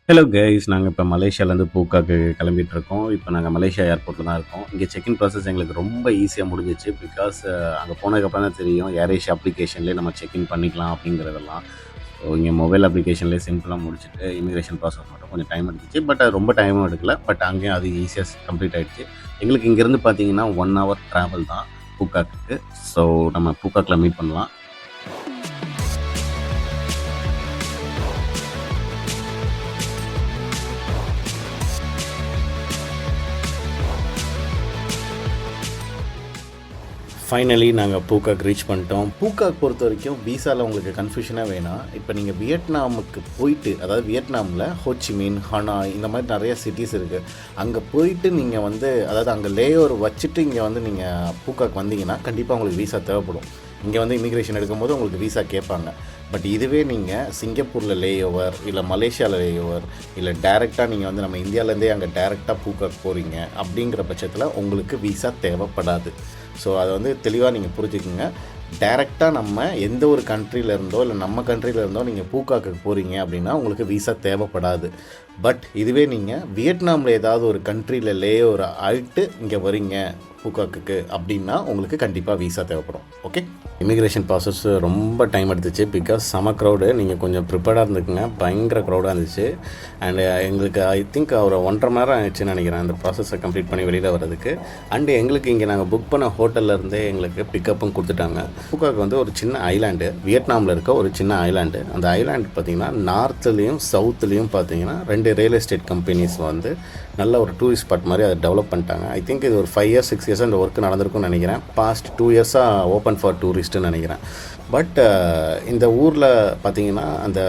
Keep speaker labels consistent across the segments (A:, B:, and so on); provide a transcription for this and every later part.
A: Hello guys, நாங்கள் இப்போ மலேசியாவிலேருந்து பூக்காக்கு கிளம்பிட்டு இருக்கோம். இப்போ நாங்கள் மலேசியா ஏர்போர்ட்டில் தான் இருக்கோம். இங்கே செக்இன் ப்ராசஸ் எங்களுக்கு ரொம்ப ஈஸியாக முடிஞ்சிச்சு. பிகாஸ் அங்கே போனதுக்கப்புறம் தான் தெரியும் ஏர்ஏஷியா அப்ளிகேஷன்லேயே நம்ம செக்இன் பண்ணிக்கலாம் அப்படிங்கிறதெல்லாம். ஸோ இங்கே மொபைல் அப்ளிகேஷன்லேயே சிம்பிளாக முடிச்சுட்டு இமிக்ரேஷன் ப்ராசஸ் மட்டும் கொஞ்சம் டைம் எடுத்துச்சு. பட் அது ரொம்ப டைமும் எடுக்கல. பட் அங்கேயும் அது ஈஸியாக கம்ப்ளீட் ஆகிடுச்சு. எங்களுக்கு இங்கேருந்து பார்த்தீங்கன்னா 1 hour ட்ராவல் தான் பூக்காக்கு. ஸோ நம்ம பூக்காக்கில் மீட் பண்ணலாம். ஃபைனலி நாங்கள் பூக்காக் ரீச் பண்ணிட்டோம். பூக்காக் பொறுத்த வரைக்கும் விசாவில் உங்களுக்கு கன்ஃபியூஷனாக வேணாம். இப்போ நீங்கள் வியட்நாமுக்கு போயிட்டு, அதாவது வியட்நாமில் ஹோச்சிமின், ஹனாய் இந்த மாதிரி நிறைய சிட்டிஸ் இருக்குது. அங்கே போயிட்டு நீங்கள் அதாவது அங்கே லேஓவர் வச்சுட்டு இங்கே நீங்கள் பூக்காக் வந்தீங்கன்னா கண்டிப்பாக உங்களுக்கு விசா தேவைப்படும். இங்கே இமிக்ரேஷன் எடுக்கும்போது உங்களுக்கு விசா கேட்பாங்க. பட் இதுவே நீங்கள் சிங்கப்பூரில் லேஓவர், இல்லை மலேசியாவில் லேஓவர், இல்லை டேரெக்டாக நீங்கள் நம்ம இந்தியாவிலேருந்தே அங்கே டேரெக்டாக பூக்காக் போகிறீங்க அப்படிங்கிற பட்சத்தில் உங்களுக்கு விசா தேவைப்படாது. ஸோ அதை தெளிவாக நீங்கள் புரிஞ்சுக்குங்க. டேரெக்டாக நம்ம எந்த ஒரு கண்ட்ரியில் இருந்தோ இல்லை நம்ம கண்ட்ரியில் இருந்தோ நீங்கள் பூக்காக்கு போகிறீங்க அப்படின்னா உங்களுக்கு விசா தேவைப்படாது. பட் இதுவே நீங்கள் வியட்நாமில் ஏதாவது ஒரு கண்ட்ரியில் லேஓவர் ஆகிட்டு இங்கே வரீங்க பூக்காக்கு அப்படின்னா உங்களுக்கு கண்டிப்பாக விசா தேவைப்படும். ஓகே, இமிக்ரேஷன் ப்ராசஸ் ரொம்ப டைம் எடுத்துச்சு. பிகாஸ் செம க்ரௌடு. நீங்கள் கொஞ்சம் ப்ரிப்பேர்டாக இருந்துக்குங்க. பயங்கர க்ரௌடாக இருந்துச்சு. அண்டு எங்களுக்கு ஐ திங்க் ஒரு 1.5 மணி நேரம் ஆயிடுச்சுன்னு நினைக்கிறேன் அந்த ப்ராசஸை கம்ப்ளீட் பண்ணி வெளியில் வர்றதுக்கு. அண்டு எங்களுக்கு இங்கே நாங்கள் புக் பண்ண ஹோட்டல்லேருந்தே எங்களுக்கு பிக்கப்பும் கொடுத்துட்டாங்க. பூக்காக்கு ஒரு சின்ன ஐலாண்டு, வியட்நாமில் இருக்க ஒரு சின்ன ஐலாண்டு. அந்த ஐலாண்டு பார்த்திங்கன்னா நார்த்துலேயும் சவுத்துலேயும் பார்த்தீங்கன்னா 2 ரியல் எஸ்டேட் கம்பெனிஸ் நல்ல ஒரு டூரிஸ்ட் ஸ்பாட் மாதிரி அதை டெவலப் பண்ணிட்டாங்க. ஐ திங்க் இது ஒரு 5 years 6 years இந்த ஒர்க் நடந்திருக்கும்னு நினைக்கிறேன். பாஸ்ட் 2 yearsஸாக ஓப்பன் ஃபார் டூரிஸ்ட்டுன்னு நினைக்கிறேன். பட் இந்த ஊரில் பார்த்திங்கன்னா அந்த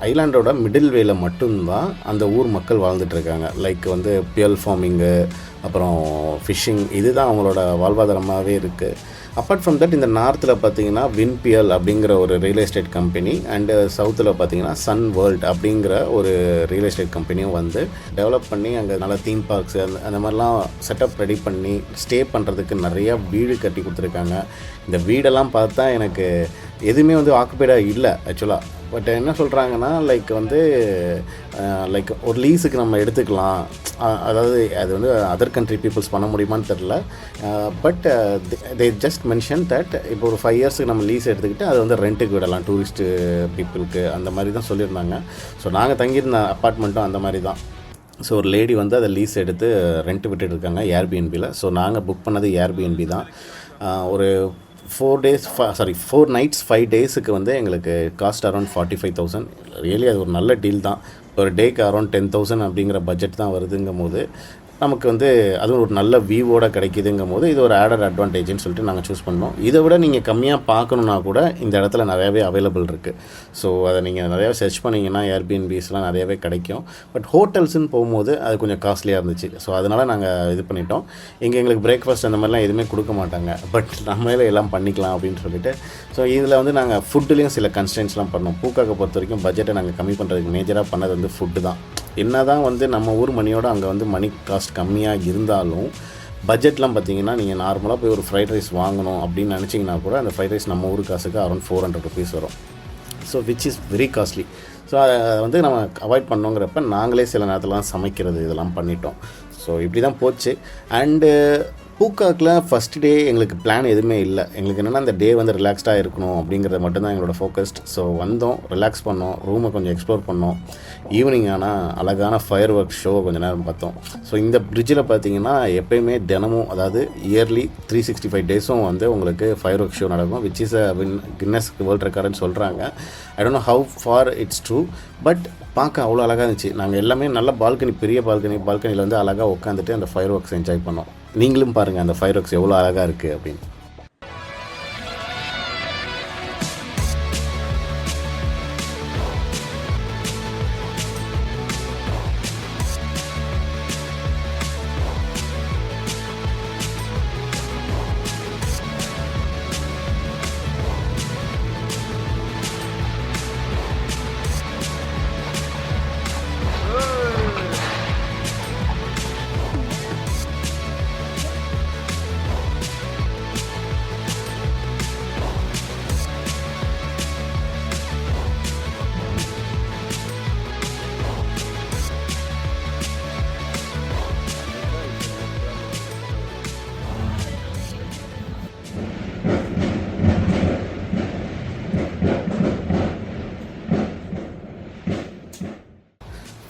A: ஐலாண்டோட மிடில் வேல மட்டும்தான் அந்த ஊர் மக்கள் வாழ்ந்துட்டுருக்காங்க. லைக் பியல் ஃபார்மிங்கு, அப்புறம் ஃபிஷ்ஷிங், இதுதான் அவங்களோட வாழ்வாதாரமாகவே இருக்குது. அப்பார்ட் ஃப்ரம் தட் இந்த நார்த்தில் பார்த்தீங்கன்னா வின்பியல் அப்படிங்கிற ஒரு ரியல் எஸ்டேட் கம்பெனி, அண்டு சவுத்தில் பார்த்தீங்கன்னா சன் வேர்ல்ட் அப்படிங்கிற ஒரு ரியல் எஸ்டேட் கம்பெனியும் டெவலப் பண்ணி அங்கே நல்ல தீம் பார்க்ஸ் அந்த மாதிரிலாம் செட்டப் ரெடி பண்ணி ஸ்டே பண்ணுறதுக்கு நிறையா வீடு கட்டி கொடுத்துருக்காங்க. இந்த வீடெல்லாம் பார்த்தா எனக்கு எதுவுமே ஆக்குபைடாக இல்லை ஆக்சுவலாக. பட் என்ன சொல்கிறாங்கன்னா லைக் ஒரு லீஸுக்கு நம்ம எடுத்துக்கலாம். அதாவது அது அதர் கண்ட்ரி பீப்புள்ஸ் பண்ண முடியுமான்னு தெரில. But they just mention that இப்போ ஒரு 5 yearsக்கு நம்ம லீஸ் எடுத்துக்கிட்டு அது ரெண்ட்டுக்கு விடலாம் டூரிஸ்ட்டு பீப்புளுக்கு, அந்த மாதிரி தான் சொல்லியிருந்தாங்க. ஸோ நாங்கள் தங்கியிருந்த அப்பார்ட்மெண்ட்டும் அந்த மாதிரி தான். ஸோ ஒரு லேடி அதை லீஸ் எடுத்து ரெண்ட் விட்டுட்டு இருக்காங்க ஏர்பிஎன்பியில். ஸோ நாங்கள் புக் பண்ணது ஏர்பிஎன்பி தான். ஒரு 4 nights 5 daysக்கு எங்களுக்கு காஸ்ட் அரௌண்ட் 45,000. ரியலி அது ஒரு நல்ல டீல் தான். ஒரு டேக்கு அரௌண்ட் 10,000 அப்படிங்கிற பட்ஜெட் தான் வருதுங்கும் போது நமக்கு அதுவும் ஒரு நல்ல வியூவோட கிடைக்குதுங்கும் போது இது ஒரு ஆடட் அட்வான்டேஜ்னு சொல்லிட்டு நாங்கள் சூஸ் பண்ணோம். இதை விட நீங்கள் கம்மியாக பார்க்கணுன்னா கூட இந்த இடத்துல நிறையாவே அவைலபிள் இருக்குது. ஸோ அதை நீங்கள் நிறையாவே சர்ச் பண்ணிங்கன்னா ஏர்பிஎன்பிஸ்லாம் நிறையாவே கிடைக்கும். பட் ஹோட்டல்ஸ்ன்னு போகும்போது அது கொஞ்சம் காஸ்ட்லியாக இருந்துச்சு. ஸோ அதனால் நாங்கள் இது பண்ணிட்டோம். இங்கே எங்களுக்கு பிரேக்ஃபாஸ்ட் அந்த மாதிரிலாம் எதுவுமே கொடுக்க மாட்டாங்க. பட் நம்மளே எல்லாம் பண்ணிக்கலாம் அப்படின்னு சொல்லிட்டு ஸோ இதில் நாங்கள் ஃபுட்டுலேயும் சில கன்ஸ்டன்ஸ்லாம் பண்ணோம். பூக்காக்க பொறுத்த வரைக்கும் பட்ஜெட்டை நாங்கள் கம்மி பண்ணுறதுக்கு மேஜராக பண்ணது ஃபுட்டு தான். என்ன தான் நம்ம ஊர் மணியோடு அங்கே மணி காஸ்ட் கம்மியாக இருந்தாலும் பட்ஜெட்லாம் பார்த்திங்கன்னா நீங்கள் நார்மலாக போய் ஒரு ஃப்ரைட் ரைஸ் வாங்கணும் அப்படின்னு நினச்சிங்கன்னா கூட அந்த ஃப்ரைட் ரைஸ் நம்ம ஊர் காசுக்கு அரௌண்ட் 400 rupees வரும். So which is very costly. So அதை நம்ம அவாய்ட் பண்ணோங்கிறப்ப நாங்களே சில நேரத்துலாம் சமைக்கிறது இதெல்லாம் பண்ணிட்டோம். ஸோ இப்படி தான் போச்சு. அண்டு பூக்காக்கில் ஃபஸ்ட் டே எங்களுக்கு பிளான் எதுவுமே இல்லை. எங்களுக்கு என்னென்னா அந்த டே ரிலாக்ஸ்டாக இருக்கணும் அப்படிங்கிறது மட்டும்தான் எங்களோட ஃபோக்கஸ்ட். ஸோ வந்தோம், ரிலாக்ஸ் பண்ணோம், ரூமை கொஞ்சம் எக்ஸ்ப்ளோர் பண்ணோம். ஈவினிங் ஆனால் அழகான ஃபயர் ஒர்க் ஷோ கொஞ்சம் நேரம் பார்த்தோம். ஸோ இந்த பிரிட்ஜில் பார்த்தீங்கன்னா எப்போயுமே தினமும், அதாவது இயர்லி 365 daysம் உங்களுக்கு ஃபயர் ஒர்க் ஷோ நடக்கும். விச் இஸ் கின்னஸ் வேர்ல்ட் ரெக்கார்டுன்னு சொல்கிறாங்க. I don't know how for it's true. But பார்க்க அவ்வளோ அழகாக இருந்துச்சு. நாங்கள் எல்லாமே நல்ல பால்கனி, பெரிய பால்கனியில் அழகாக உட்காந்துட்டு அந்த ஃபயர் ஒர்க்ஸ் என்ஜாய் பண்ணோம். நீங்களும் பாருங்கள் அந்த ஃபயர் ஒர்க்ஸ் எவ்வளோ அழகாக இருக்குது அப்படின்னு.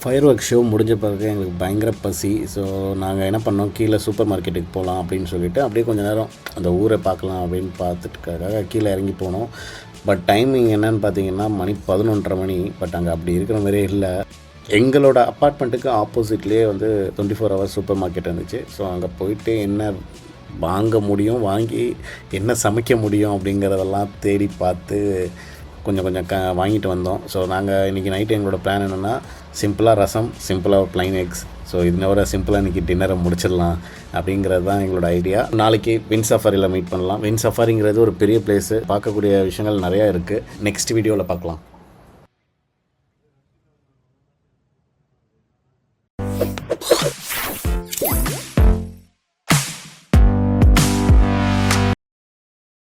A: ஃபயர் ஒர்க் ஷோ முடிஞ்ச பிறகு எங்களுக்கு பயங்கர பசி. ஸோ நாங்கள் என்ன பண்ணோம், கீழே சூப்பர் மார்க்கெட்டுக்கு போகலாம் அப்படின்னு சொல்லிவிட்டு அப்படியே கொஞ்சம் நேரம் அந்த ஊரை பார்க்கலாம் அப்படின்னு பார்த்துட்டுக்காக கீழே இறங்கி போனோம். பட் டைமிங் என்னன்னு பார்த்தீங்கன்னா மணி 11:30 மணி. பட் அங்கே அப்படி இருக்கிற மாதிரியே இல்லை. எங்களோட அப்பார்ட்மெண்ட்டுக்கு ஆப்போசிட்லேயே வந்து 24 ஹவர்ஸ் சூப்பர் மார்க்கெட் இருந்துச்சு. ஸோ அங்கே போயிட்டு என்ன வாங்க முடியும், வாங்கி என்ன சமைக்க முடியும் அப்படிங்கிறதெல்லாம் தேடி பார்த்து கொஞ்சம் கொஞ்சம் வாங்கிட்டு வந்தோம். ஸோ நாங்கள் இன்றைக்கி நைட்டு எங்களோட பிளான் என்னென்னா சிம்பிளாக ரசம், சிம்பிளாக ப்ளைன் எக்ஸ். ஸோ இதனோட சிம்பிளாக இன்றைக்கி டின்னரை முடிச்சிடலாம் அப்படிங்கிறது தான் எங்களோட ஐடியா. நாளைக்கு விண்ட் சஃபாரியில் மீட் பண்ணலாம். விண்ட் சஃபாரிங்கிறது ஒரு பெரிய பிளேஸு, பார்க்கக்கூடிய விஷயங்கள் நிறையா இருக்குது. நெக்ஸ்ட் வீடியோவில் பார்க்கலாம்.